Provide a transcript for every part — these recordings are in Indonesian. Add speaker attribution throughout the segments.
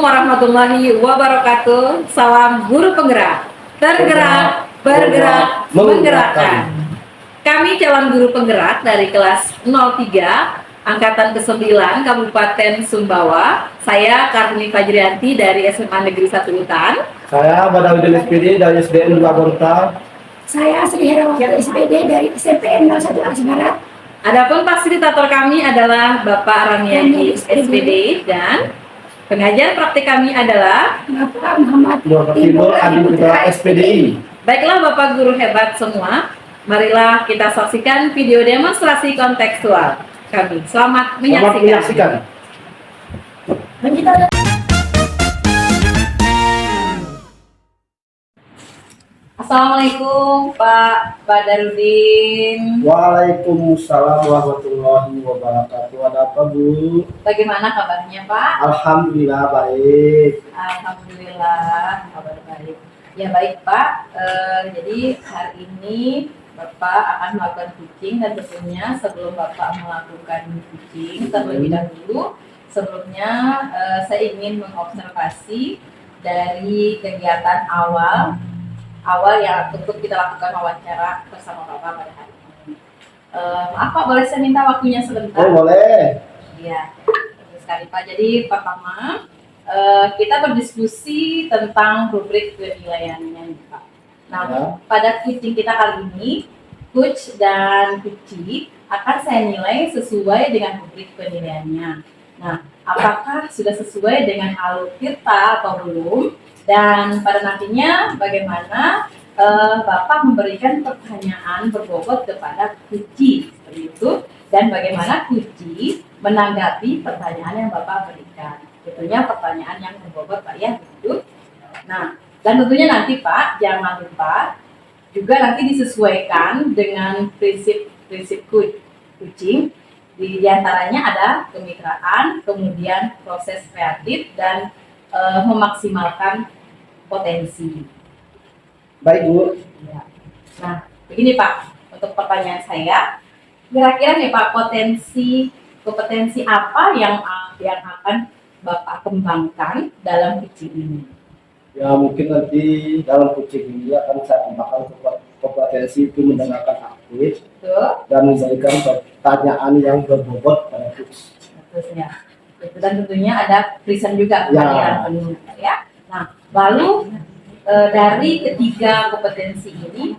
Speaker 1: warahmatullahi wabarakatuh. Salam guru penggerak. Tergerak, bergerak, menggerakkan. Kami calon guru penggerak dari kelas 03 Angkatan ke-9 Kabupaten Sumbawa. Saya Kartini Fajrianti dari SMA Negeri 1 Utan.
Speaker 2: Saya Badawudin SPD dari SDN 2 Gorontalo.
Speaker 3: Saya Sri Herawati SPD dari SMPN 01 Asmara.
Speaker 1: Adapun fasilitator kami adalah Bapak Ramiadi SPD dan pengajar praktik kami adalah
Speaker 3: Bapak Muhammad
Speaker 2: Timbul Adi Putra SPDI.
Speaker 1: Baiklah Bapak guru hebat semua, marilah kita saksikan video demonstrasi kontekstual kami. Selamat menyaksikan. Assalamualaikum Pak Badarudin.
Speaker 2: Waalaikumsalam warahmatullahi wabarakatuh. Ada apa Bu?
Speaker 1: Bagaimana kabarnya Pak?
Speaker 2: Alhamdulillah baik.
Speaker 1: Alhamdulillah kabar baik. Ya baik Pak. Jadi hari ini Bapak akan melakukan coaching dan tentunya sebelum Bapak melakukan coaching terlebih dahulu sebelumnya saya ingin mengobservasi dari kegiatan awal yang untuk kita lakukan wawancara bersama Bapak pada hari ini. Maaf Pak, boleh saya minta waktunya sebentar?
Speaker 2: Oh boleh.
Speaker 1: Iya, betul sekali Pak. Jadi pertama kita berdiskusi tentang rubrik penilaiannya nih, Pak. Nah,
Speaker 2: Ya.
Speaker 1: pada coaching kita kali ini, coach dan coachee akan saya nilai sesuai dengan rubrik penilaiannya. Nah, apakah sudah sesuai dengan alur kita atau belum? Dan pada nantinya bagaimana Bapak memberikan pertanyaan berbobot kepada coachee seperti itu, dan bagaimana coachee menanggapi pertanyaan yang Bapak berikan. Tentunya pertanyaan yang berbobot Pak ya, begitu. Nah, dan tentunya nanti Pak jangan lupa juga nanti disesuaikan dengan prinsip coaching. Di antaranya ada kemitraan, kemudian proses kreatif dan memaksimalkan potensi.
Speaker 2: Baik Bu.
Speaker 1: Ya. Nah, begini Pak, untuk pertanyaan saya, kira-kira nih Pak, kompetensi apa yang akan Bapak kembangkan dalam coaching ini?
Speaker 2: Ya mungkin nanti dalam coaching ini akan saya kembangkan kompetensi itu mendengarkan aktif
Speaker 1: Betul?
Speaker 2: dan memberikan pertanyaan yang berbobot pada coach.
Speaker 1: Betul ya. Dan tentunya ada present juga
Speaker 2: Ya.
Speaker 1: pengaliran penuh ya. Nah, lalu dari ketiga kompetensi ini,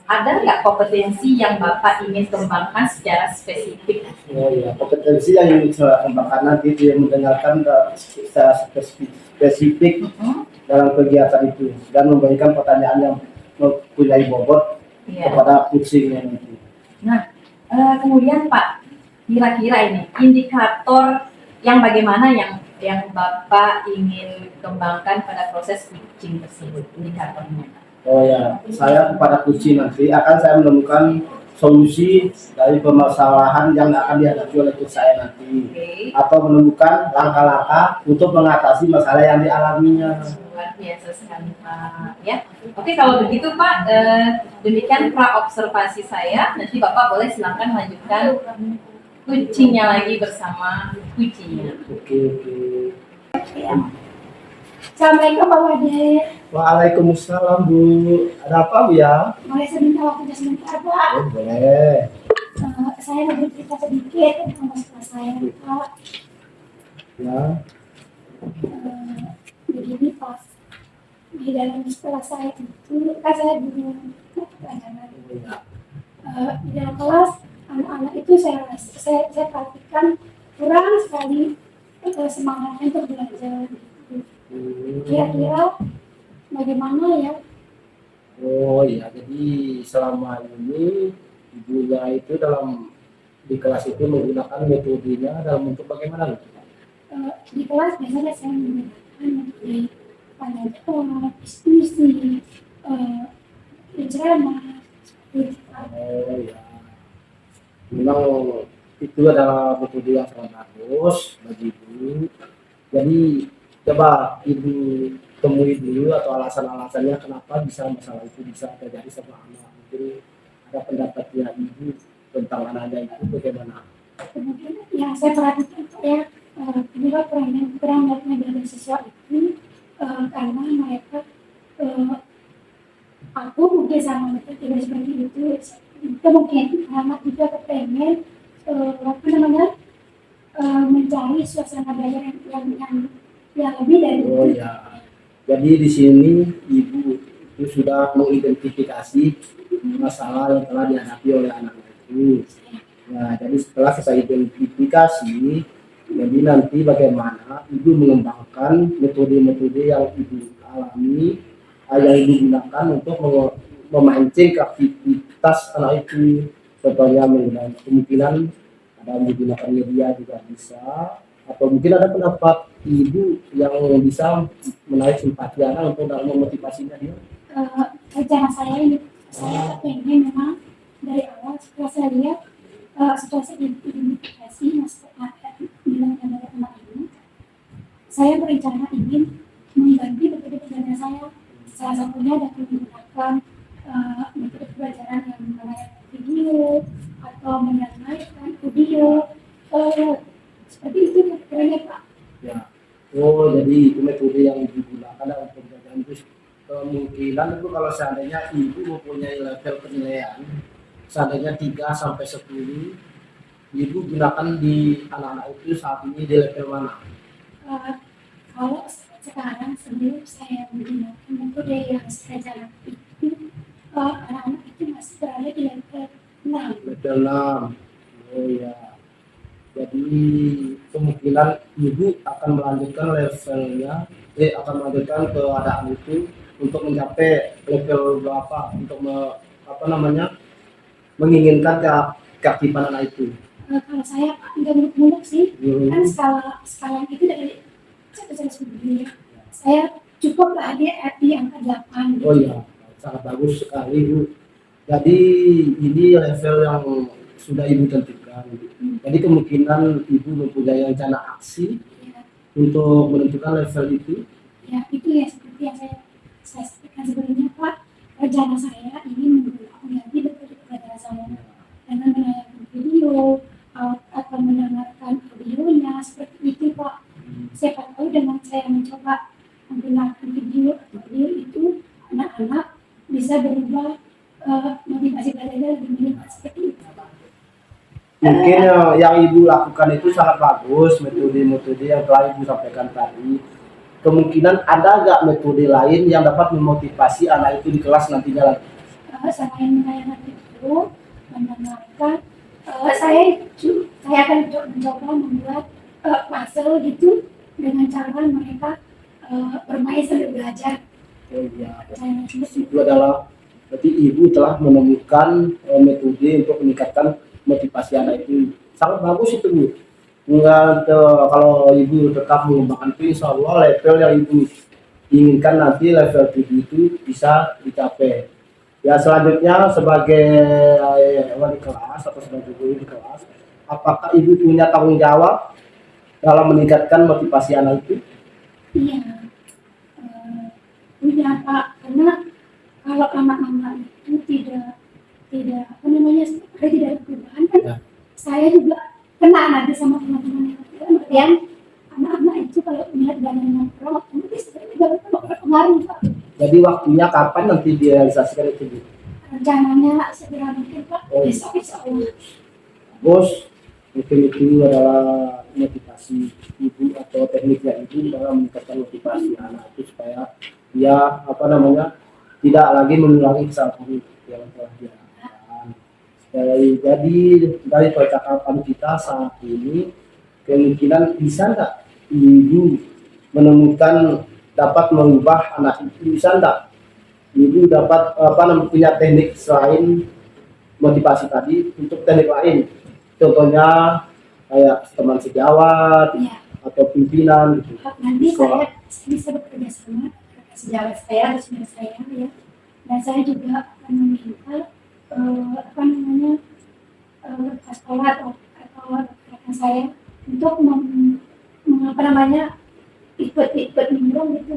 Speaker 1: ada nggak kompetensi yang Bapak ingin kembangkan secara spesifik?
Speaker 2: Oh ya, kompetensi yang ingin saya kembangkan nanti dia mendengarkan secara spesifik dalam kegiatan itu dan memberikan pertanyaan yang mempunyai bobot
Speaker 1: Iya.
Speaker 2: kepada coachingnya nanti.
Speaker 1: Nah, kemudian Pak, kira-kira ini indikator yang bagaimana yang Bapak ingin kembangkan pada proses coaching tersebut, indikatornya?
Speaker 2: Oh ya, saya kepada coaching nanti akan saya menemukan solusi dari permasalahan yang akan dihadapi oleh coach saya nanti,
Speaker 1: Oke.
Speaker 2: atau menemukan langkah-langkah untuk mengatasi masalah yang dialaminya.
Speaker 1: Luar biasa sekali Pak. Ya, oke kalau begitu Pak, demikian pra observasi saya. Nanti Bapak boleh silakan lanjutkan coachingnya lagi bersama coachingnya.
Speaker 2: Oke.
Speaker 3: Assalamualaikum Pak Wade.
Speaker 2: Waalaikumsalam Bu. Ada apa Bu ya?
Speaker 3: Boleh saya minta waktunya sebentar Pak?
Speaker 2: Oh, boleh.
Speaker 3: Saya mau bercerita sedikit tentang masalah saya Pak.
Speaker 2: Ya.
Speaker 3: Begini Pak, di dalam sekolah saya itu kan saya dulu pelajaran. Di dalam kelas anak-anak itu saya perhatikan kurang sekali semangatnya untuk belajar. Kira-kira bagaimana ya?
Speaker 2: Oh iya, jadi selama ini ibunya itu di kelas itu menggunakan metodenya dalam bentuk bagaimana?
Speaker 3: Di kelas biasanya saya menggunakan metode panjang diskusi, penceramah.
Speaker 2: Oh ya, memang itu adalah metode yang sangat bagus bagi ibu. Jadi coba ibu temui dulu atau alasan-alasannya kenapa bisa masalah itu bisa terjadi sama anak. Mungkin ada pendapatnya ibu tentang anaknya itu bagaimana?
Speaker 3: Kemudian ya saya perhatikan Pak ya, juga kurang dari siswa itu pengen apa namanya mencari suasana belajar yang lebih dari
Speaker 2: Oh
Speaker 3: itu.
Speaker 2: ya. Jadi di sini ibu itu sudah mengidentifikasi masalah yang telah dihadapi oleh anak itu. Nah, jadi setelah kita identifikasi, jadi nanti bagaimana ibu mengembangkan metode-metode yang ibu alami, yang ibu gunakan untuk memancing aktivitas anak itu. Contohnya menggunakan kemungkinan ada menggunakan media juga bisa, atau mungkin ada pendapat ibu yang bisa menarik simpati anak untuk memotivasinya dia.
Speaker 3: Rencana saya ini, saya pengen memang dari awal setelah saya lihat setelah saya identifikasi masalah dengan anak ini, saya berencana ingin mengganti metode pembelajaran saya. Salah satunya dengan menggunakan metode pembelajaran yang menayangkan video atau menyampaikan audio seperti itu kira-kira Pak.
Speaker 2: Ya. Oh, jadi itu metode yang digunakan untuk belajar itu. Kemungkinan itu kalau seandainya ibu mempunyai level penilaian, seandainya 3 sampai 10, ibu gunakan di anak-anak itu saat ini di level mana?
Speaker 3: Kalau sekarang sebelum saya menggunakan metode yang saya jalankan itu anak-anak itu masih berada di level 6.
Speaker 2: Level 6. Oh ya. Jadi kemungkinan ibu akan melanjutkan levelnya, akan melanjutkan keadaan itu untuk mencapai level berapa untuk menginginkan keaktifan anak itu.
Speaker 3: Kalau saya Pak nggak muluk-muluk sih,
Speaker 2: Hmm.
Speaker 3: kan skala itu dari 1 sampai 10 ya. Saya cukup lah di angka 8.
Speaker 2: Oh iya, sangat bagus sekali Bu. Jadi ini level yang sudah ibu tentukan. Jadi kemungkinan ibu mempunyai rencana aksi
Speaker 3: Ya,
Speaker 2: untuk menentukan level itu.
Speaker 3: ya itu ya seperti yang saya sampaikan sebelumnya Pak. Rencana saya ingin mengganti metode pembelajaran saya dengan menayangkan video atau mendengarkan audionya seperti itu Pak. Siapa tahu dengan saya mencoba menggunakan video atau audio itu anak-anak bisa berubah motivasi belajarnya lebih meningkat seperti itu Pak.
Speaker 2: Mungkin yang ibu lakukan itu sangat bagus, metode-metode yang telah ibu sampaikan tadi. Kemungkinan ada nggak metode lain yang dapat memotivasi anak itu di kelas nantinya lagi?
Speaker 3: Selain menayangkan video, mendengarkan, saya akan mencoba membuat puzzle gitu dengan cara mereka bermain sambil belajar.
Speaker 2: Oh iya.
Speaker 3: Saya
Speaker 2: Itu adalah berarti ibu telah menemukan metode untuk meningkatkan motivasi anak itu. Sangat bagus itu Bu. Enggak, kalau ibu tetap mengembangkan itu, insya Allah level yang ibu inginkan nanti level 7 itu bisa dicapai. Ya selanjutnya sebagai wali kelas atau sebagai guru di kelas, apakah ibu punya tanggung jawab dalam meningkatkan motivasi anak itu?
Speaker 3: iya punya Pak, karena kalau anak-anak itu tidak apa namanya tidak ada perubahan kan,
Speaker 2: Ya.
Speaker 3: saya juga kena nanti sama teman-teman yang lain. Kemudian anak-anak itu kalau melihat gambaran nongkrong otomatis juga berpengaruh Pak.
Speaker 2: Jadi waktunya kapan nanti direalisasikan itu Bu?
Speaker 3: Rencananya segera mungkin Pak,
Speaker 2: Oh.
Speaker 3: besok insya Allah.
Speaker 2: Bos, mungkin itu adalah motivasi ibu atau tekniknya ibu dalam meningkatkan motivasi anak itu supaya dia tidak lagi mengulangi kesalahan yang telah dia lakukan. Jadi dari percakapan kita saat ini kemungkinan bisa nggak ibu menemukan dapat mengubah anak itu, bisa nggak ibu dapat punya teknik selain motivasi tadi untuk teknik lain, contohnya kayak teman sejawat
Speaker 3: Iya.
Speaker 2: atau pimpinan gitu.
Speaker 3: Nanti
Speaker 2: Sekolah.
Speaker 3: saya bisa bekerja sama dengan sejawat saya atau senior saya ya, dan saya juga akan meminta ke sekolah atau rekan saya untuk ikut nimbrung gitu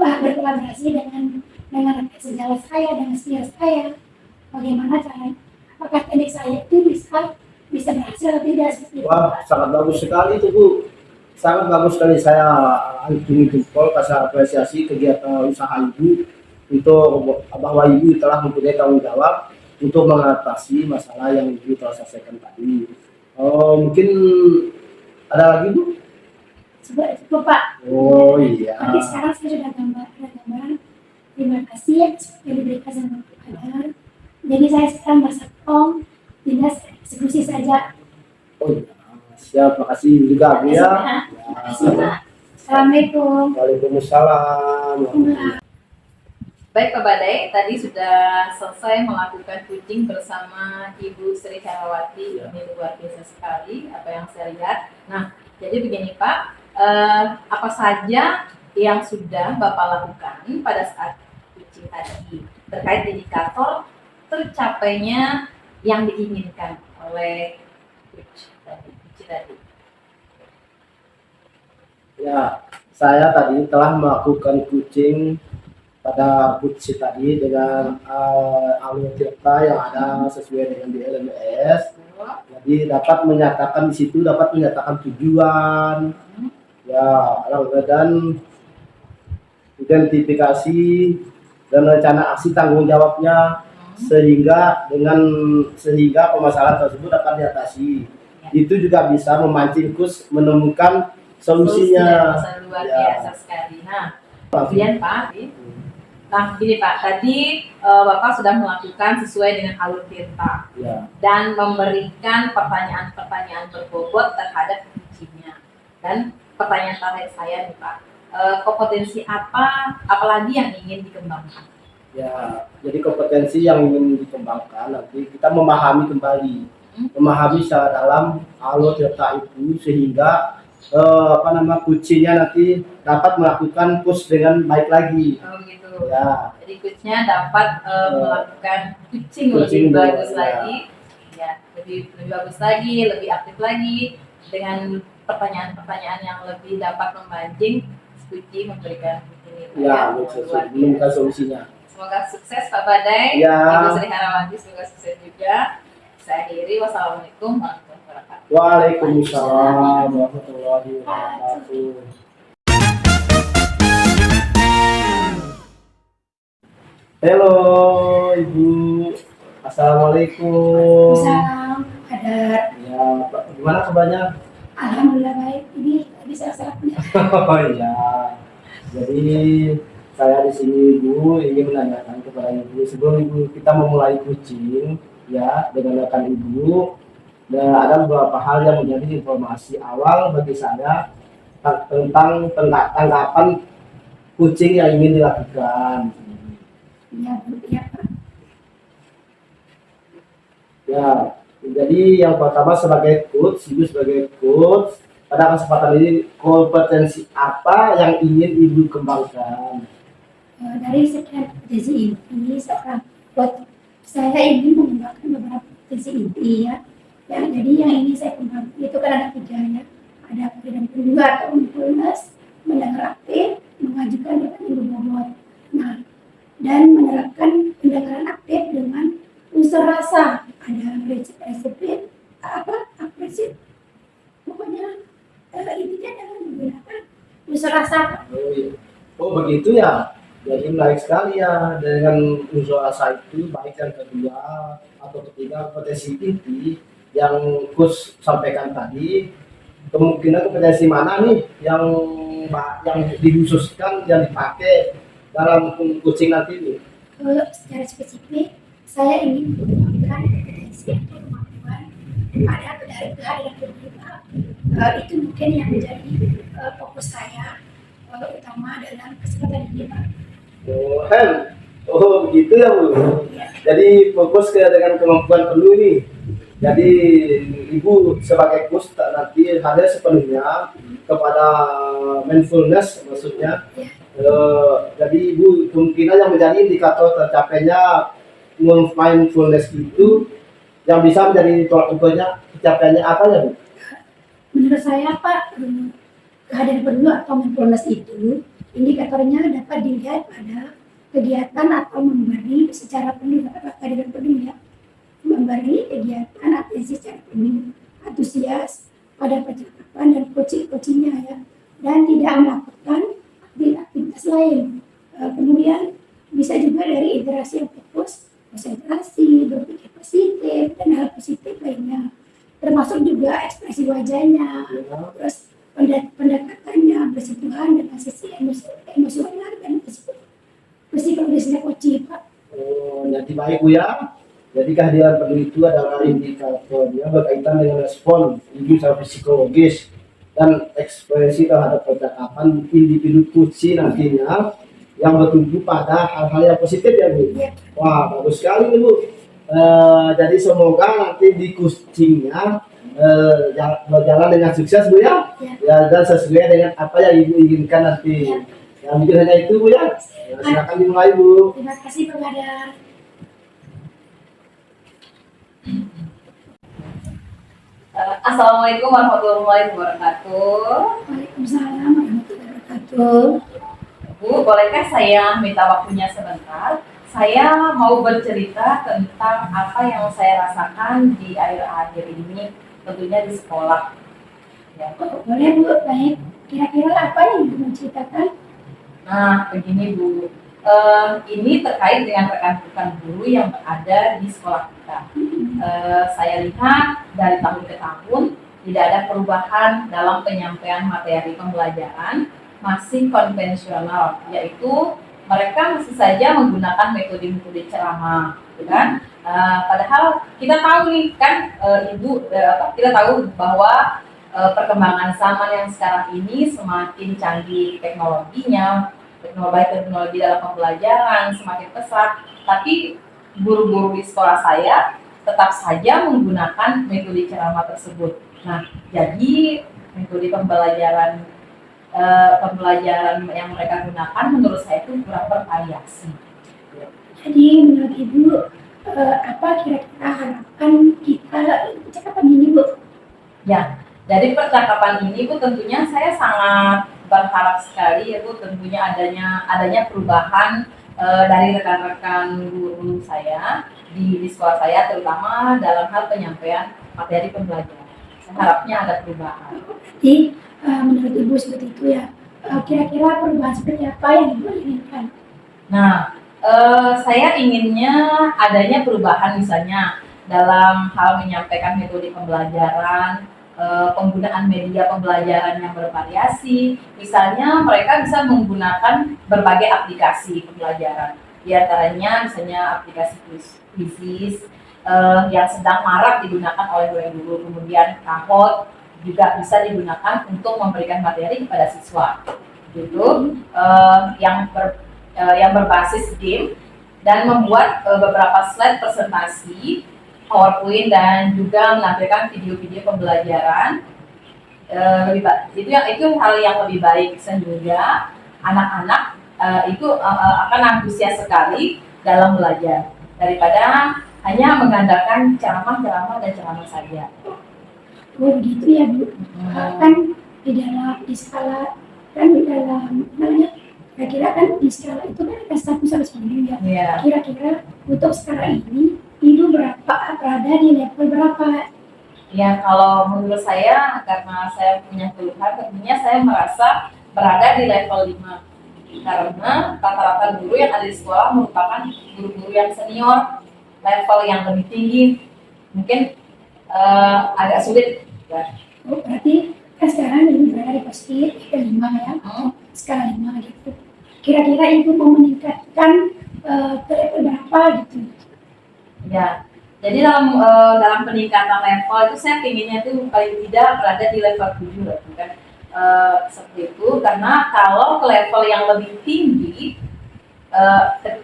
Speaker 3: berkolaborasi dengan sejawat saya, dengan senior saya. Bagaimana caranya? Apakah teknik saya itu bisa berhasil atau tidak? Seperti itu.
Speaker 2: Wah, sangat bagus sekali itu Bu. sangat bagus sekali. Saya acungi jempol kasih apresiasi kegiatan usaha ibu untuk bahwa ibu telah mempunyai tanggung jawab untuk mengatasi masalah yang ibu telah selesaikan tadi. Mungkin ada lagi bu?
Speaker 3: Cukup Pak.
Speaker 2: Oh iya.
Speaker 3: Nanti sekarang saya sudah gambaran. Terima kasih ya yang diberikan sama Pak Kadar. Jadi saya sekarang bersekong, tinggal eksekusi saja.
Speaker 2: Oh iya. Siap, makasih juga Bu ya.
Speaker 3: Terima kasih Pak. Assalamualaikum.
Speaker 2: Waalaikumsalam.
Speaker 1: Baik Pak Badai, tadi sudah selesai melakukan kucing bersama Ibu Sri Herawati.
Speaker 2: Ya.
Speaker 1: Ini luar biasa sekali apa yang saya lihat. Nah, jadi begini Pak, apa saja yang sudah Bapak lakukan pada saat kucing tadi terkait indikator tercapainya yang diinginkan oleh kucing tadi?
Speaker 2: Ya, saya tadi telah melakukan kucing pada kucing tadi dengan alur cerita yang ada sesuai dengan di LMS. Jadi dapat menyatakan di situ dapat menyatakan tujuan, ya, dan identifikasi dan rencana aksi tanggung jawabnya sehingga permasalahan tersebut dapat diatasi. Itu juga bisa memancing kus menemukan solusinya.
Speaker 1: Luar
Speaker 2: Ya.
Speaker 1: biasa sekali. Nah, kemudian Pak, gini Pak, tadi Bapak sudah melakukan sesuai dengan alur cerita
Speaker 2: Ya.
Speaker 1: dan memberikan pertanyaan-pertanyaan berbobot terhadap kucingnya. Dan pertanyaan terakhir saya nih Pak, kompetensi apalagi yang ingin dikembangkan?
Speaker 2: Ya, jadi kompetensi yang ingin dikembangkan nanti kita memahami kembali, memahami secara dalam alur cerita itu sehingga kucingnya nanti dapat melakukan push dengan baik lagi.
Speaker 1: Oh gitu.
Speaker 2: Ya,
Speaker 1: Jadi coachnya dapat melakukan kucing
Speaker 2: Kucing
Speaker 1: lebih bagus
Speaker 2: ya.
Speaker 1: lagi, ya lebih bagus lagi, lebih aktif lagi dengan pertanyaan-pertanyaan yang lebih dapat memancing kucing memberikan ini.
Speaker 2: ya,
Speaker 1: luar
Speaker 2: menemukan
Speaker 1: biasa.
Speaker 2: solusinya.
Speaker 1: Semoga sukses Pak Badai,
Speaker 2: Ya.
Speaker 1: Ibu Sri Herawati semoga sukses juga. Saya akhiri, wassalamualaikum warahmatullahi wabarakatuh.
Speaker 2: Waalaikumsalam warahmatullahi wabarakatuh. Halo Ibu, Assalamualaikum.
Speaker 3: Salam Kadar.
Speaker 2: Ya, Pak, gimana kabarnya?
Speaker 3: Alhamdulillah baik. Ini tadi saya sarapan.
Speaker 2: Oh iya. Jadi saya di sini Ibu ingin menanyakan kepada Ibu sebelum Ibu kita memulai kucing ya dengan rekan Ibu. Dan ada beberapa hal yang menjadi informasi awal bagi saya tentang tanggapan kucing yang ingin dilakukan.
Speaker 3: Iya Bu, iya Pak.
Speaker 2: Ya, jadi yang pertama sebagai coach, Ibu sebagai coach, pada kesempatan ini kompetensi apa yang ingin Ibu kembangkan?
Speaker 3: Dari sekian kompetensi ini seorang buat saya ingin mengembangkan beberapa kompetensi inti ya. Jadi yang ini saya kembangkan itu kan ada 3 ya. Ada freedom kedua atau mindfulness, mendengar aktif, mengajukan pertanyaan berbobot. Nah, dan menerapkan pendengaran aktif dengan unsur rasa. Ada prinsip prinsip pokoknya intinya dengan menggunakan unsur rasa.
Speaker 2: Oh, iya. Oh begitu ya. Jadi menarik sekali ya dengan unsur rasa itu baik yang kedua atau ketiga kompetensi inti yang Kus sampaikan tadi. Kemungkinan kompetensi mana nih yang dikhususkan yang dipakai dalam kucing nanti ini?
Speaker 3: Kalau secara spesifik saya ingin mengembangkan kompetensi atau kemampuan pada kehadiran berguna. Itu mungkin yang menjadi fokus saya utama dalam kesempatan ini Pak.
Speaker 2: Oh begitu ya Bu. Jadi fokus dengan kemampuan penuh ini. Jadi Ibu sebagai coach nanti hadir sepenuhnya kepada mindfulness maksudnya. Jadi Ibu kemungkinan yang menjadi indikator tercapainya mindfulness itu yang bisa menjadi tolak ukurnya tercapainya apa ya Bu?
Speaker 3: Menurut saya Pak, kehadiran penuh atau mindfulness itu indikatornya dapat dilihat pada kegiatan atau memberi secara penuh kehadiran penuh ya, memberi kegiatan atensi secara penuh, antusias pada percakapan percakapan dan coaching-coachingnya ya, dan tidak melakukan aktivitas lain. Kemudian bisa juga dari interaksi yang fokus, konsentrasi, berpikir positif, dan hal positif lainnya, termasuk juga ekspresi wajahnya,
Speaker 2: Ya.
Speaker 3: terus pendekatannya, bersentuhan dengan sisi emosional dan psikologisnya coaching Pak.
Speaker 2: Oh, jadi baik Bu ya. Jadi kehadiran Peduli itu adalah indikator dia berkaitan dengan respon ibu secara psikologis dan ekspresi terhadap percakapan individu kucing nantinya yang bertumpu pada hal-hal yang positif ya Bu.
Speaker 3: Ya.
Speaker 2: Wah bagus sekali nih Bu. Jadi semoga nanti di kucingnya berjalan dengan sukses Bu ya. Ya, dan sesuai dengan apa yang Ibu inginkan nanti.
Speaker 3: Ya.
Speaker 2: Ya mungkin hanya itu Bu ya. Ya, silakan dimulai Bu.
Speaker 3: Terima kasih Pak Badar.
Speaker 1: Assalamualaikum warahmatullahi wabarakatuh.
Speaker 3: Waalaikumsalam warahmatullahi wabarakatuh.
Speaker 1: Bu, bolehkah saya minta waktunya sebentar? Saya mau bercerita tentang apa yang saya rasakan di akhir-akhir ini, tentunya di sekolah. Ya.
Speaker 3: Oh, boleh Bu, baik. Kira-kira apa yang Ibu mau ceritakan?
Speaker 1: Nah, begini Bu, ini terkait dengan rekan-rekan guru yang berada di sekolah kita. Saya lihat dari tahun ke tahun tidak ada perubahan dalam penyampaian materi pembelajaran, masih konvensional, yaitu mereka masih saja menggunakan metode-metode ceramah, gitu kan? Padahal kita tahu nih kan, kita tahu bahwa perkembangan zaman yang sekarang ini semakin canggih teknologinya, teknologi dalam pembelajaran semakin pesat, tapi guru-guru di sekolah saya tetap saja menggunakan metode ceramah tersebut. Nah, jadi metode pembelajaran yang mereka gunakan menurut saya itu kurang bervariasi.
Speaker 3: Jadi menurut Ibu, apa kira-kira harapan kita dari percakapan ini Bu?
Speaker 1: Ya, dari percakapan ini Bu tentunya saya sangat berharap sekali ya Bu, tentunya adanya perubahan dari rekan-rekan guru saya di sekolah saya, terutama dalam hal penyampaian materi pembelajaran. Saya harapnya ada perubahan.
Speaker 3: Jadi menurut Ibu seperti itu ya. Kira-kira perubahan seperti apa yang Ibu inginkan?
Speaker 1: Nah, saya inginnya adanya perubahan misalnya dalam hal menyampaikan metode pembelajaran, penggunaan media pembelajaran yang bervariasi. Misalnya mereka bisa menggunakan berbagai aplikasi pembelajaran. Di antaranya misalnya aplikasi Quizizz yang sedang marak digunakan oleh guru, kemudian Kahoot juga bisa digunakan untuk memberikan materi kepada siswa. Gitu. Yang berbasis game dan membuat beberapa slide presentasi, PowerPoint, dan juga menampilkan video-video pembelajaran. Itu hal yang lebih baik sehingga anak-anak itu akan antusias sekali dalam belajar daripada hanya mengandalkan ceramah saja.
Speaker 3: Oh begitu ya Bu. Kan di skala kira-kira kan di skala itu kan ada 1 sampai 10 ya.
Speaker 1: Yeah.
Speaker 3: Kira-kira untuk skala ini Ibu berada di level berapa?
Speaker 1: Ya, kalau menurut saya, karena saya punya keluhan, tentunya saya merasa berada di level 5. Karena rata-rata guru yang ada di sekolah merupakan guru-guru yang senior, level yang lebih tinggi, mungkin agak sulit. Ya.
Speaker 3: Oh, berarti kan sekarang Ibu berada di posisi ke-5 ya, skala 5 gitu. Kira-kira Ibu mau meningkatkan ke level berapa gitu?
Speaker 1: Ya, jadi dalam peningkatan level itu saya pinginnya itu paling tidak berada di level 7 lah, kan? Seperti itu, karena kalau ke level yang lebih tinggi,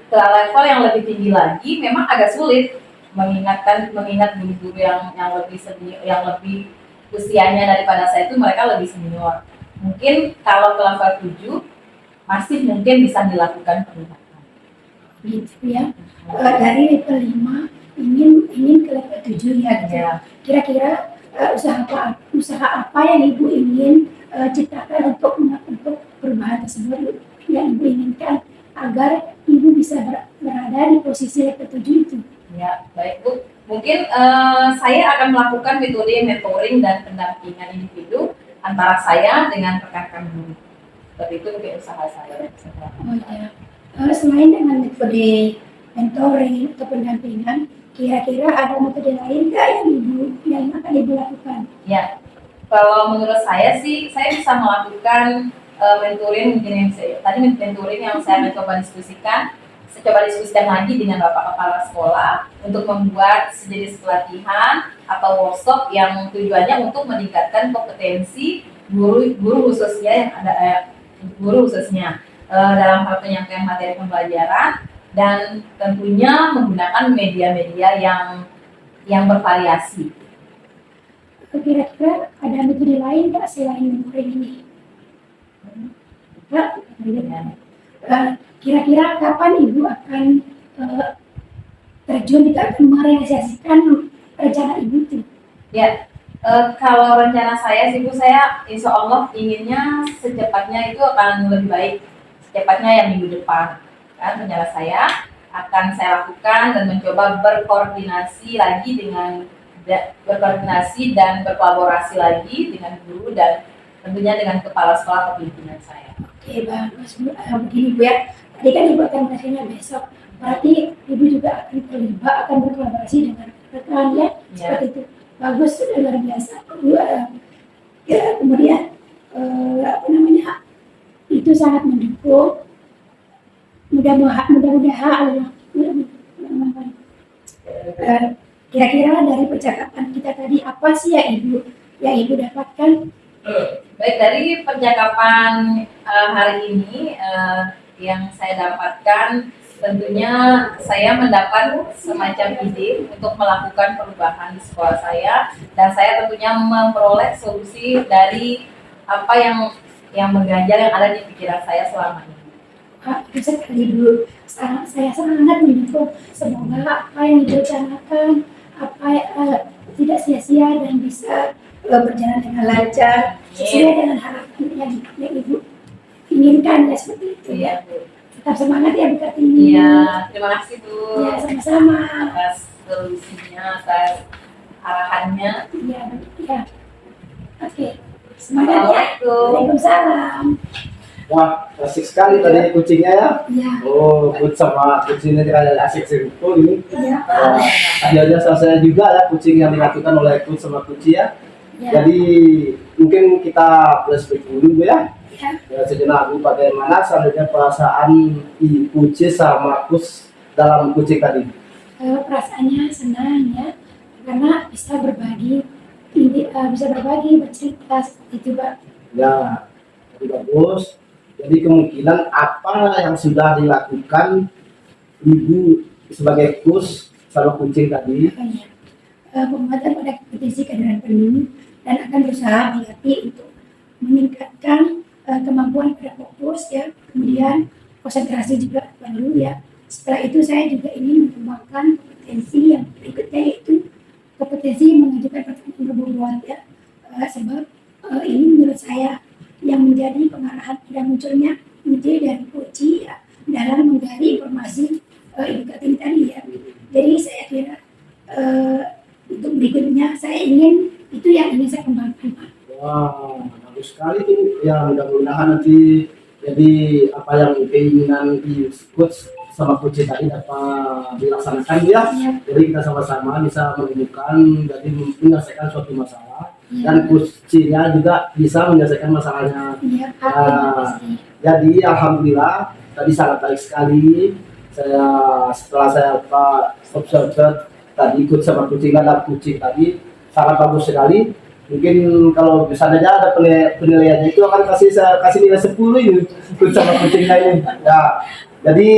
Speaker 1: ke level yang lebih tinggi lagi, memang agak sulit mengingat guru-guru yang lebih senior, yang lebih usianya daripada saya itu mereka lebih senior. Mungkin kalau ke level 7 masih mungkin bisa dilakukan peningkatan.
Speaker 3: Gitu ya. Dari level 5 ingin ke level 7 ya gitu.
Speaker 1: Ya.
Speaker 3: Kira-kira usaha apa yang Ibu ingin ciptakan untuk perubahan tersebut yang Ibu inginkan agar Ibu bisa berada di posisi level 7 itu?
Speaker 1: Ya, baik Bu. Mungkin saya akan melakukan metode mentoring dan pendampingan individu antara saya dengan rekan-rekan guru. Seperti itu mungkin usaha saya.
Speaker 3: Oh ya. Selain dengan metode mentoring atau pendampingan, kira-kira ada metode lain nggak yang akan ibu lakukan?
Speaker 1: Ya, kalau menurut saya sih, saya bisa melakukan mentoring mungkin yang mentoring yang saya mencoba diskusikan. Saya coba diskusikan lagi dengan Bapak Kepala Sekolah untuk membuat sejenis pelatihan atau workshop yang tujuannya untuk meningkatkan kompetensi guru khususnya yang ada guru khususnya dalam hal penyampaian materi pembelajaran dan tentunya menggunakan media-media yang bervariasi.
Speaker 3: Kira-kira ada metode lain nggak selain mentoring ini? Kira-kira kapan ibu akan terjun itu akan merealisasikan rencana ibu itu?
Speaker 1: Ya, kalau rencana saya sih Bu, saya insya Allah inginnya secepatnya itu akan lebih baik, secepatnya yang minggu depan. Kan rencana saya akan saya lakukan dan mencoba berkoordinasi dan berkolaborasi lagi dengan guru dan tentunya dengan kepala sekolah atau pimpinan saya.
Speaker 3: Oke, bagus Bu. Begini Bu ya, tadi kan ibu akan melaksanakannya besok. Berarti ibu juga akan terlibat, akan berkolaborasi dengan rekan ya, seperti itu. Bagus, sudah luar biasa. Ya, kemudian itu sangat mendukung. Mudah-mudahan kira-kira dari percakapan kita tadi apa sih yang ibu dapatkan?
Speaker 1: Baik, dari percakapan hari ini yang saya dapatkan, tentunya saya mendapat semacam ide untuk melakukan perubahan di sekolah saya, dan saya tentunya memperoleh solusi dari apa yang mengganjal yang ada di pikiran saya selama ini.
Speaker 3: Bisa sekali Bu, saya sangat mendukung. Semoga apa yang direncanakan tidak sia-sia dan bisa berjalan dengan lancar sesuai dengan harapan yang ibu inginkan ya, seperti itu ya. Tetap semangat ya Bu Kartini.
Speaker 1: Iya, terima kasih Bu.
Speaker 3: Ya, sama-sama.
Speaker 1: Atas solusinya, atas arahannya.
Speaker 3: Iya, ya. Oke, semangat ya. Waalaikumsalam.
Speaker 2: Wah, asik sekali tadi kucingnya ya.
Speaker 3: Iya.
Speaker 2: Oh, good sama kucingnya kayak asik serupa ini.
Speaker 3: Iya.
Speaker 2: Tadi aja selesai juga ya kucing yang dilakukan oleh Coach sama Kuci ya.
Speaker 3: Iya.
Speaker 2: Jadi mungkin kita flashback dulu Bu ya.
Speaker 3: Iya.
Speaker 2: Ya, sejenak Bu, bagaimana selanjutnya perasaan Kuci sama Coach dalam kucing tadi?
Speaker 3: Perasaannya senang ya, karena bisa berbagi, bercerita seperti itu Pak.
Speaker 2: Ya, jadi bagus. Jadi kemungkinan apa yang sudah dilakukan Ibu sebagai coach sama kucing tadi?
Speaker 3: Penguatan pada kompetensi kehadiran penuh dan akan berusaha melatih untuk meningkatkan kemampuan pada fokus ya, kemudian konsentrasi juga perlu ya. Setelah itu saya juga ingin mengembangkan kompetensi yang berikutnya, yaitu kompetensi mengajukan pertanyaan berbobot ya, sebab ini menurut saya yang menjadi pengarahan pada munculnya ide dari Koci ya, dalam menggali informasi Ibu Kartini tadi ya. Jadi saya kira untuk berikutnya saya ingin itu yang ingin saya kembangkan Pak.
Speaker 2: Wah, bagus sekali tuh. Ya, mudah-mudahan nanti jadi apa yang keinginan di coach sama Kuci tadi dapat dilaksanakan ya.
Speaker 3: Ya.
Speaker 2: Jadi kita sama-sama bisa menemukan, jadi menyelesaikan suatu masalah.
Speaker 3: Ya.
Speaker 2: Dan Kucinya juga bisa menyelesaikan masalahnya.
Speaker 3: Iya Pak,
Speaker 2: Nah,
Speaker 3: terima kasih.
Speaker 2: jadi alhamdulillah tadi sangat baik sekali. Setelah saya observe tadi ikut sama kucing dan kucing tadi sangat bagus sekali. Mungkin kalau misalnya ada penilaiannya itu akan kasih nilai 10 ini ikut sama kucingnya ini. Ya, jadi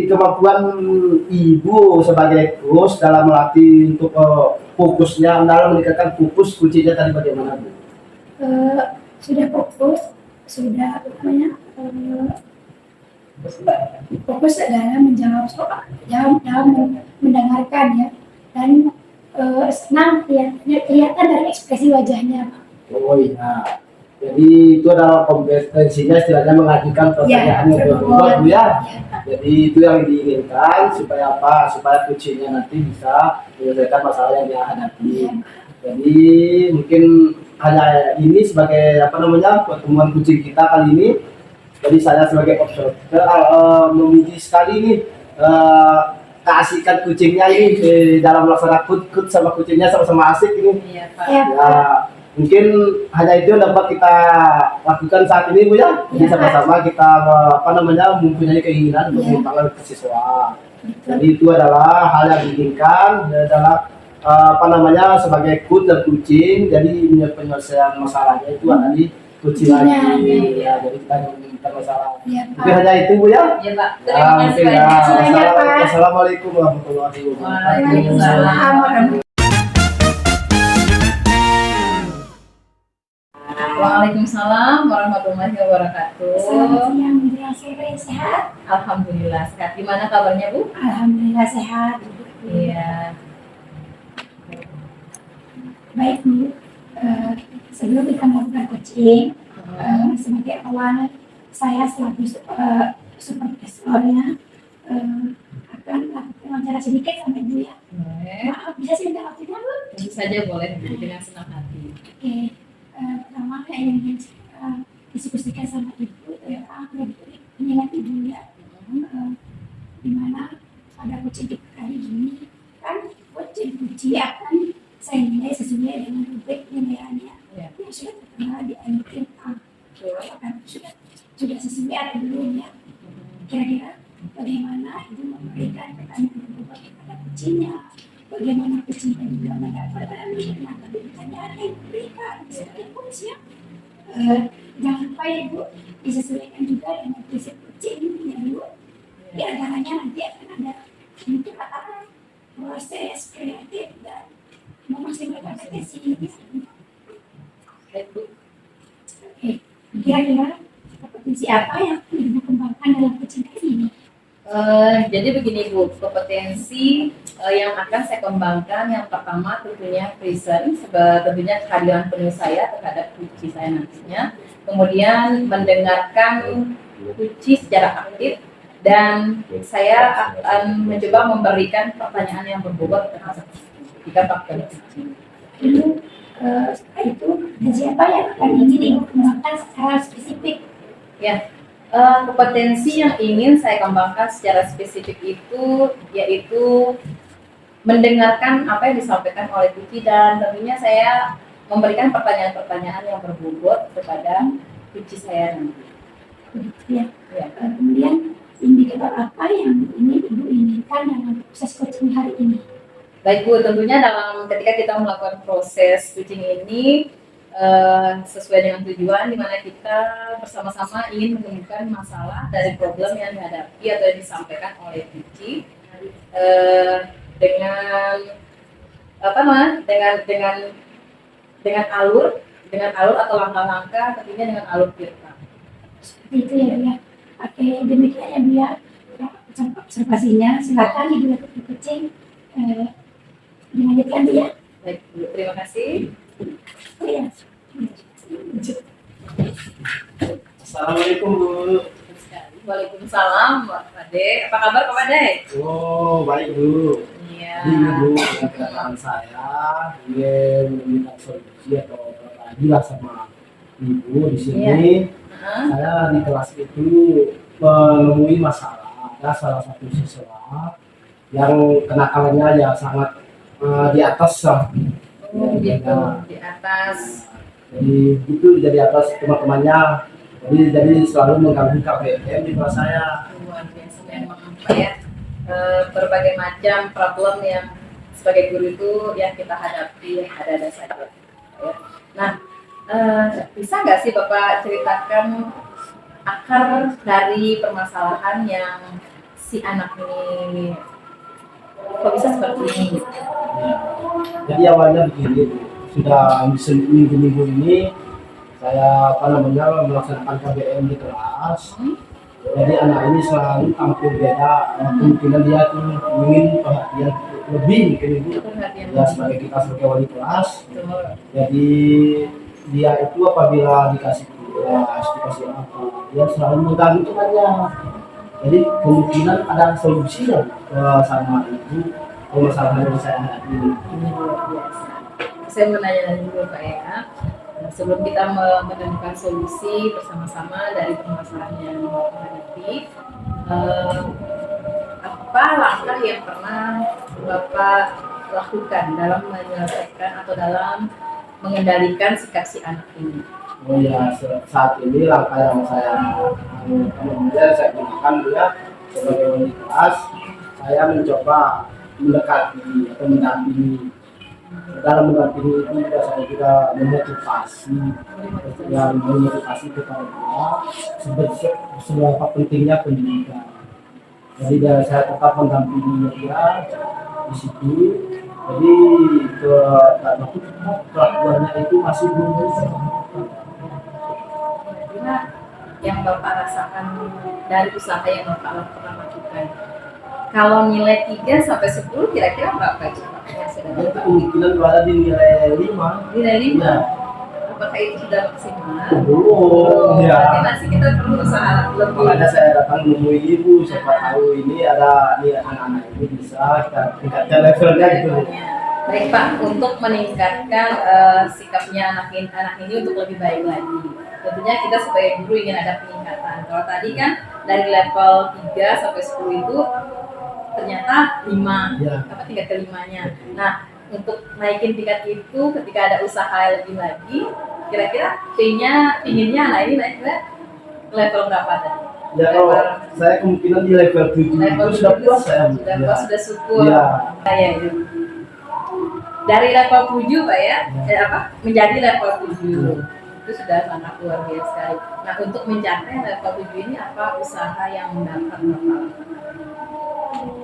Speaker 2: kemampuan Ibu sebagai coach dalam melatih untuk fokusnya dalam meningkatkan fokus kucingnya tadi bagaimana Bu?
Speaker 3: Sudah fokus, sudah fokus dalam menjawab soal, dalam mendengarkan ya, dan senang kelihatan dari ekspresi wajahnya Pak.
Speaker 2: Oh iya, jadi itu adalah kompetensinya istilahnya mengajukan pertanyaan yang berbobot Bu ya. Jadi itu yang diinginkan supaya apa? Supaya kucingnya nanti bisa menyelesaikan masalah yang dia hadapi. Jadi mungkin hanya ini sebagai apa namanya pertemuan kucing kita kali ini. Jadi saya sebagai observer memuji sekali nih eh, keasikan kucingnya ini dalam melaksanakan kut sama kucingnya sama-sama asik ini.
Speaker 1: Iya, Pak.
Speaker 3: Ya,
Speaker 2: Ya, mungkin hanya itu yang dapat kita lakukan saat ini Bu ya. Jadi
Speaker 3: Ya.
Speaker 2: sama-sama kita apa namanya mempunyai keinginan untuk
Speaker 3: Ya.
Speaker 2: mengembangkan ke siswa.
Speaker 3: betul.
Speaker 2: Jadi itu adalah hal yang diinginkan, adalah apa namanya sebagai kut dan kucing. Jadi penyelesaian masalahnya itu ada di kucing
Speaker 3: Kucingnya,
Speaker 2: lagi.
Speaker 3: ya.
Speaker 2: Ya, jadi kita menyelesaikan masalah.
Speaker 3: Ya,
Speaker 2: Mungkin
Speaker 3: Pak.
Speaker 2: hanya itu Bu ya.
Speaker 1: Iya, Pak.
Speaker 2: Ya,
Speaker 1: Terima kasih
Speaker 2: mungkin ya.
Speaker 1: banyak.
Speaker 3: Terima kasih banyak, Pak.
Speaker 2: Assalamualaikum warahmatullahi wabarakatuh.
Speaker 3: Waalaikumsalam warahmatullahi
Speaker 1: Waalaikumsalam warahmatullahi wabarakatuh.
Speaker 3: Selamat siang, menjelang sore, sehat?
Speaker 1: Alhamdulillah sehat. Gimana kabarnya, Bu?
Speaker 3: Alhamdulillah sehat.
Speaker 1: Iya.
Speaker 3: Baik Bu, sebelum kita melakukan coaching, sebagai awal saya selaku supervisornya akan melakukan wawancara sedikit sama Ibu ya.
Speaker 1: Boleh.
Speaker 3: Maaf, bisa sih minta waktunya Bu?
Speaker 1: Tentu saja boleh dengan senang hati.
Speaker 3: Oke, pertama yang ingin saya diskusikan sama Ibu tentang penilaian Ibu ya. Di mana pada coaching kita kali ini kan coaching akan saya nilai sesuai dengan rubrik penilaiannya
Speaker 1: Ya.
Speaker 3: yang sudah tertera di MTK. Apakah sudah sesuai atau belum ya? Kira-kira bagaimana Ibu memberikan pertanyaan berbobot kepada kucingnya? Bagaimana kucingnya juga mendapatkan pertanyaan yang diberikan sebagai coach ya? Jangan lupa ya Bu, disesuaikan juga dengan prinsip kucing ya Bu. Di antaranya nanti akan ada mungkin katakan proses kreatif dan memaksimalkan kompetensi.
Speaker 1: Baik, Bu.
Speaker 3: Oke, kira-kira kompetensi apa yang akan Ibu kembangkan dalam kucing ini?
Speaker 1: Jadi begini Bu, kompetensi yang akan saya kembangkan yang pertama tentunya present, tentunya kehadiran penuh saya terhadap kucing saya nantinya. Kemudian mendengarkan kucing secara aktif dan saya akan mencoba memberikan pertanyaan yang berbobot terhadap jika faktor kucing.
Speaker 3: Lalu setelah itu siapa yang akan ingin Ibu kembangkan secara spesifik?
Speaker 1: Ya, kompetensi yang ingin saya kembangkan secara spesifik itu yaitu mendengarkan apa yang disampaikan oleh kucing dan tentunya saya memberikan pertanyaan-pertanyaan yang berbobot kepada kucing saya nanti.
Speaker 3: Begitu ya.
Speaker 1: Ya.
Speaker 3: Kemudian indikator apa yang ini Ibu inginkan dalam proses coaching hari ini?
Speaker 1: Baik Bu, tentunya dalam ketika kita melakukan proses kucing ini sesuai dengan tujuan di mana kita bersama-sama ingin menemukan masalah dari problem yang dihadapi atau yang disampaikan oleh kucing dengan apa namanya dengan alur atau langkah-langkah tentunya dengan alur kita.
Speaker 3: Seperti itu ya Bu ya. Oke, demikian ya Bu ya. Observasinya, silakan Ibu lakukan coaching. Dilanjutkan Bu ya.
Speaker 1: Baik Bu, terima kasih.
Speaker 3: Oh ya.
Speaker 2: Assalamualaikum Bu.
Speaker 1: Waalaikumsalam Pak Ade. Apa kabar Pak Ade?
Speaker 2: Oh baik Bu.
Speaker 1: Iya.
Speaker 2: Ini Bu kedatangan saya ingin meminta solusi atau berbagi lah sama Ibu di sini. Saya di kelas itu menemui masalah ada salah satu siswa yang kenakalannya ya sangat di atas lah.
Speaker 1: Oh gitu, di atas.
Speaker 2: Jadi itu di atas teman-temannya. Jadi selalu mengganggu KBM di kelas saya.
Speaker 1: Luar biasa memang apa ya, berbagai macam problem yang sebagai guru itu yang kita hadapi ada saja. Ya. Nah, bisa nggak sih Bapak ceritakan akar dari permasalahan yang si anak ini kok bisa seperti ini?
Speaker 2: Jadi awalnya begini, sudah minggu-minggu ini saya melaksanakan KBM di kelas. Jadi anak ini selalu tampil beda, kemungkinan dia tuh ingin perhatian lebih mungkin itu ya sebagai kita sebagai wali kelas. Jadi dia itu apabila dikasih tugas, dikasih apa, dia selalu mengganggu temannya. Jadi kemungkinan ada solusi sama itu permasalahan yang saya hadapi.
Speaker 1: saya mau nanya dulu Pak ya. Nah, sebelum kita menemukan solusi bersama-sama dari permasalahan yang Bapak hadapi, eh, apa langkah yang pernah Bapak lakukan dalam menyelesaikan atau dalam mengendalikan sikap si anak ini?
Speaker 2: Oh ya, saat ini langkah yang saya gunakan dia sebagai wali kelas, saya mencoba mendekati atau mendampingi. Dalam mendampingi itu juga saya juga memotivasi, kepada dia seberapa pentingnya pendidikan. Jadi saya tetap mendampingi dia di situ. Jadi kelakuannya itu masih belum bisa.
Speaker 1: Karena yang Bapak rasakan dari usaha yang Bapak pernah lakukan, kalau nilai 3 sampai 10 kira-kira berapa coba yang sudah
Speaker 2: Itu
Speaker 1: Bapak?
Speaker 2: kemungkinan berada di nilai 5.
Speaker 1: Nilai 5?
Speaker 2: Ya.
Speaker 1: Apakah itu sudah maksimal?
Speaker 2: Belum, ya.
Speaker 1: Berarti masih kita perlu usaha lebih.
Speaker 2: Makanya saya datang menemui ibu, siapa tahu ini ada anak-anak ini bisa kita tingkatkan levelnya gitu.
Speaker 1: Baik Pak, untuk meningkatkan sikapnya anak ini untuk lebih baik lagi. Tentunya kita sebagai guru ingin ada peningkatan. Kalau tadi kan dari level 3 sampai 10 itu ternyata 5,
Speaker 2: Ya.
Speaker 1: apa tingkat kelimanya. Nah, untuk naikin tingkat itu ketika ada usaha lebih lagi, kira-kira inginnya anak ini naik ke level berapa tadi?
Speaker 2: Ya kalau saya kemungkinan di level 7
Speaker 1: Level
Speaker 2: itu sudah puas saya.
Speaker 1: Sudah puas, sudah syukur.
Speaker 2: Ya.
Speaker 1: Ya, ya. Dari level 7 Pak ya, menjadi level 7 itu sudah sangat luar biasa sekali. Nah, untuk mencapai level 7 ini apa usaha yang mendapat Bapak?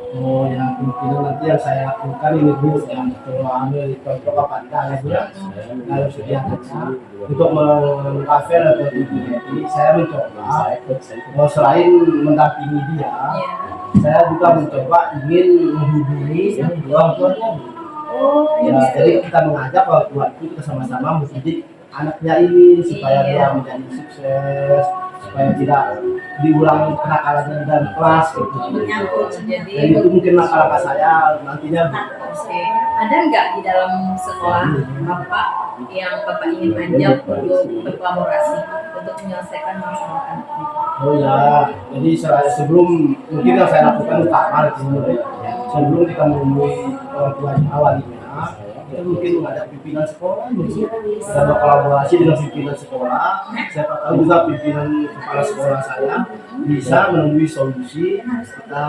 Speaker 2: Oh ya, kemungkinan nanti yang saya lakukan ini Bu, yang contoh kapan ya Bu ya. Dalam sediakannya untuk mengkafe level 7 ini saya mencoba selain mendampingi dia,
Speaker 1: Ya.
Speaker 2: saya juga mencoba ingin menghubungi orang tuanya.
Speaker 1: Oh,
Speaker 2: Ya, jadi kita mengajak orang tua itu kita sama-sama mendidik anaknya ini supaya dia menjadi sukses, supaya tidak diulang kenakalannya di dalam kelas gitu.
Speaker 1: menyangkut jadi.
Speaker 2: Dan itu mungkin masalah saya nantinya.
Speaker 1: Oke. Ada nggak di dalam sekolah Bapak yang Bapak ingin ajak untuk berkolaborasi untuk menyelesaikan masalah anak ini?
Speaker 2: Oh ya, jadi sebelum mungkin yang saya lakukan utama di sini ya. Sebelum kita menemui orang tuanya awalnya, kita mungkin mengajak pimpinan sekolah, kita berkolaborasi dengan pimpinan sekolah. Siapa tahu juga pimpinan kepala sekolah saya bisa menemui solusi kita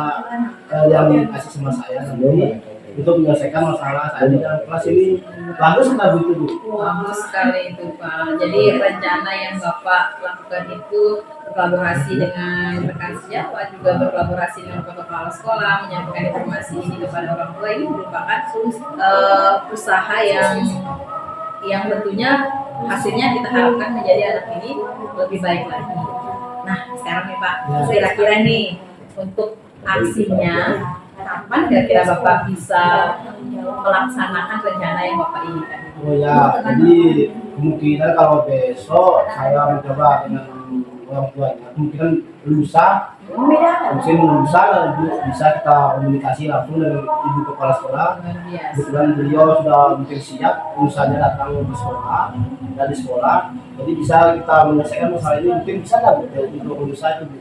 Speaker 2: yang dikasih sama saya nanti untuk menyelesaikan masalah saya di dalam kelas ini. Bagus nggak Bu itu?
Speaker 1: Bagus sekali itu Pak. Jadi rencana yang Bapak lakukan itu berkolaborasi dengan rekan sejawat, juga berkolaborasi dengan kepala sekolah, menyampaikan informasi ini kepada orang tua, ini merupakan usaha yang tentunya hasilnya kita harapkan menjadi anak ini lebih baik lagi. Nah, sekarang nih Pak, kira-kira nih untuk aksinya kapan kira-kira Bapak bisa melaksanakan rencana yang Bapak inginkan?
Speaker 2: Oh ya, jadi kemungkinan kalau besok saya mencoba dengan orang tuanya, kemungkinan lusa, mungkin lusa bisa kita komunikasi langsung dengan ibu kepala sekolah.
Speaker 1: Luar biasa.
Speaker 2: Kebetulan beliau sudah mungkin siap, lusanya datang di sekolah, dari sekolah, jadi bisa kita menyelesaikan masalah ini. Mungkin bisa nggak untuk lusa itu Bu?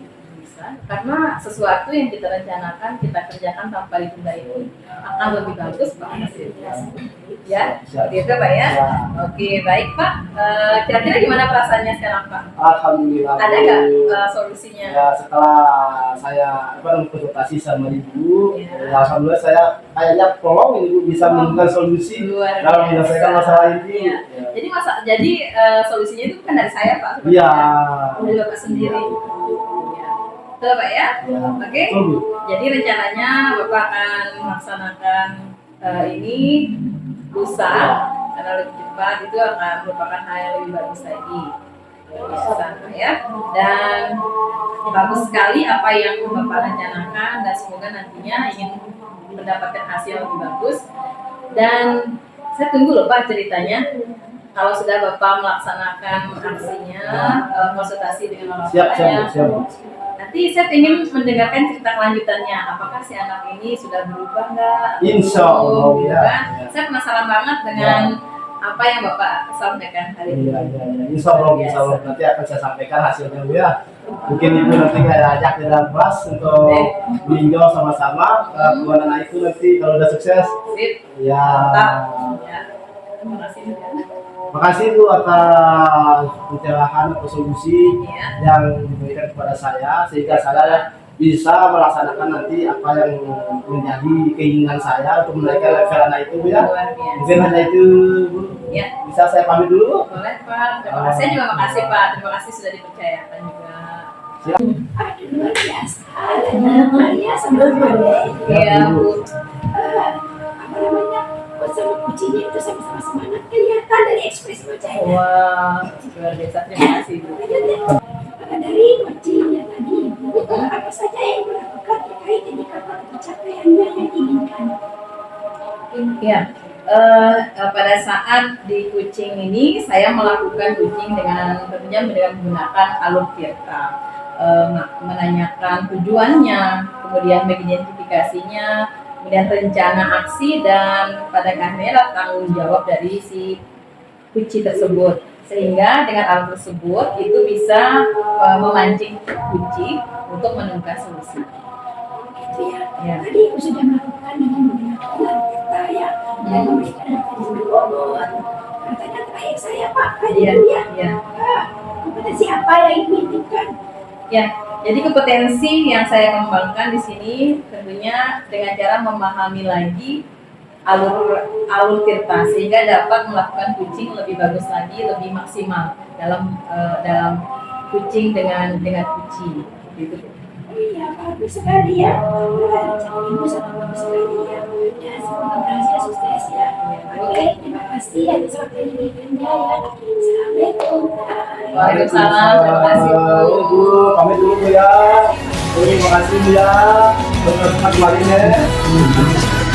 Speaker 1: Karena sesuatu yang kita rencanakan kita kerjakan tanpa ditunda itu akan lebih bagus Pak hasilnya. Ya, gitu Pak ya. Oke, baik Pak. Kira-kira gimana perasaannya sekarang Pak?
Speaker 2: Alhamdulillah.
Speaker 1: Ada nggak solusinya?
Speaker 2: Ya, setelah saya konsultasi sama ibu,
Speaker 1: Ya.
Speaker 2: alhamdulillah saya kayaknya tolong ibu bisa menemukan solusi
Speaker 1: Luar
Speaker 2: dalam menyelesaikan
Speaker 1: biasa.
Speaker 2: masalah ini.
Speaker 1: Ya. Jadi solusinya itu bukan dari saya Pak.
Speaker 2: Iya.
Speaker 1: Dari Bapak sendiri. Ya. Betul Pak ya?
Speaker 2: Ya.
Speaker 1: Oke.
Speaker 2: Betul, Bu.
Speaker 1: Jadi rencananya Bapak akan melaksanakan ini lusa karena lebih cepat itu akan merupakan hal yang lebih bagus lagi. Lusa, ya. Dan bagus sekali apa yang Bapak rencanakan dan semoga nantinya ingin mendapatkan hasil yang lebih bagus. Dan saya tunggu loh Pak ceritanya. Kalau sudah Bapak melaksanakan aksinya, konsultasi dengan orang tuanya.
Speaker 2: Siap.
Speaker 1: Nanti saya ingin mendengarkan cerita kelanjutannya. Apakah si anak ini sudah berubah nggak?
Speaker 2: Insya Allah,
Speaker 1: Gitu
Speaker 2: ya.
Speaker 1: kan? Saya penasaran banget dengan apa yang Bapak sampaikan hari ini.
Speaker 2: Iya. Insya Allah nanti akan saya sampaikan hasilnya Bu ya. Mungkin Ibu nanti saya ajak di dalam kelas untuk meninjau sama-sama keuangan anak itu nanti kalau udah sukses.
Speaker 1: Sip.
Speaker 2: Ya.
Speaker 1: Mantap. Ya. Terima kasih.
Speaker 2: Makasih Bu atas pencerahan atau solusi
Speaker 1: Ya.
Speaker 2: yang diberikan kepada saya sehingga saya bisa melaksanakan nanti apa yang menjadi keinginan saya untuk menaikkan level anak itu Bu ya.
Speaker 1: Luar biasa.
Speaker 2: Mungkin hanya itu Bu.
Speaker 1: Ya.
Speaker 2: Bisa saya pamit dulu.
Speaker 1: Boleh Pak. Terima kasih. Saya juga makasih Pak. Terima kasih sudah dipercayakan juga.
Speaker 3: Aduh, luar biasa. Luar biasa, boleh.
Speaker 1: Iya Bu.
Speaker 3: Apa namanya? Kok sama kucingnya itu sama-sama semangat kelihatan dari ekspresi wajahnya.
Speaker 1: Wah, luar biasa. Terima kasih Bu.
Speaker 3: Dari kucingnya tadi, apa saja yang dilakukan terkait indikator pencapaiannya yang diinginkan.
Speaker 1: Ya, pada saat di kucing ini saya melakukan kucing dengan tentunya dengan menggunakan alur Tirta, menanyakan tujuannya, kemudian mengidentifikasinya, kemudian rencana aksi dan pada akhirnya tanggung jawab dari si kucing tersebut. Sehingga dengan alur tersebut itu bisa memancing kucing untuk menemukan solusi.
Speaker 3: Gitu ya.
Speaker 1: Ya.
Speaker 3: Tadi aku sudah melakukan dengan menggunakan kita ya, dan memberikan mekanisme bobot. Katanya terakhir saya Pak, tadi
Speaker 1: Iya,
Speaker 3: ya.
Speaker 1: iya.
Speaker 3: Kompetensi apa yang diinginkan?
Speaker 1: Ya, jadi kompetensi yang saya kembangkan di sini tentunya dengan cara memahami lagi alur Tirta sehingga dapat melakukan kucing lebih bagus lagi, lebih maksimal dalam kucing dengan kucing. Gitu.
Speaker 3: Oh iya, bagus sekali ya. Ibu sangat bagus sekali ya. Dan semoga berhasil sukses ya. Oke, terima kasih atas waktu yang diberikannya ya. Assalamualaikum.
Speaker 1: Waalaikumsalam. Terima kasih Bu.
Speaker 2: Bu, pamit dulu Bu ya. Terima kasih Bu ya. Terima kasih kemarin ya.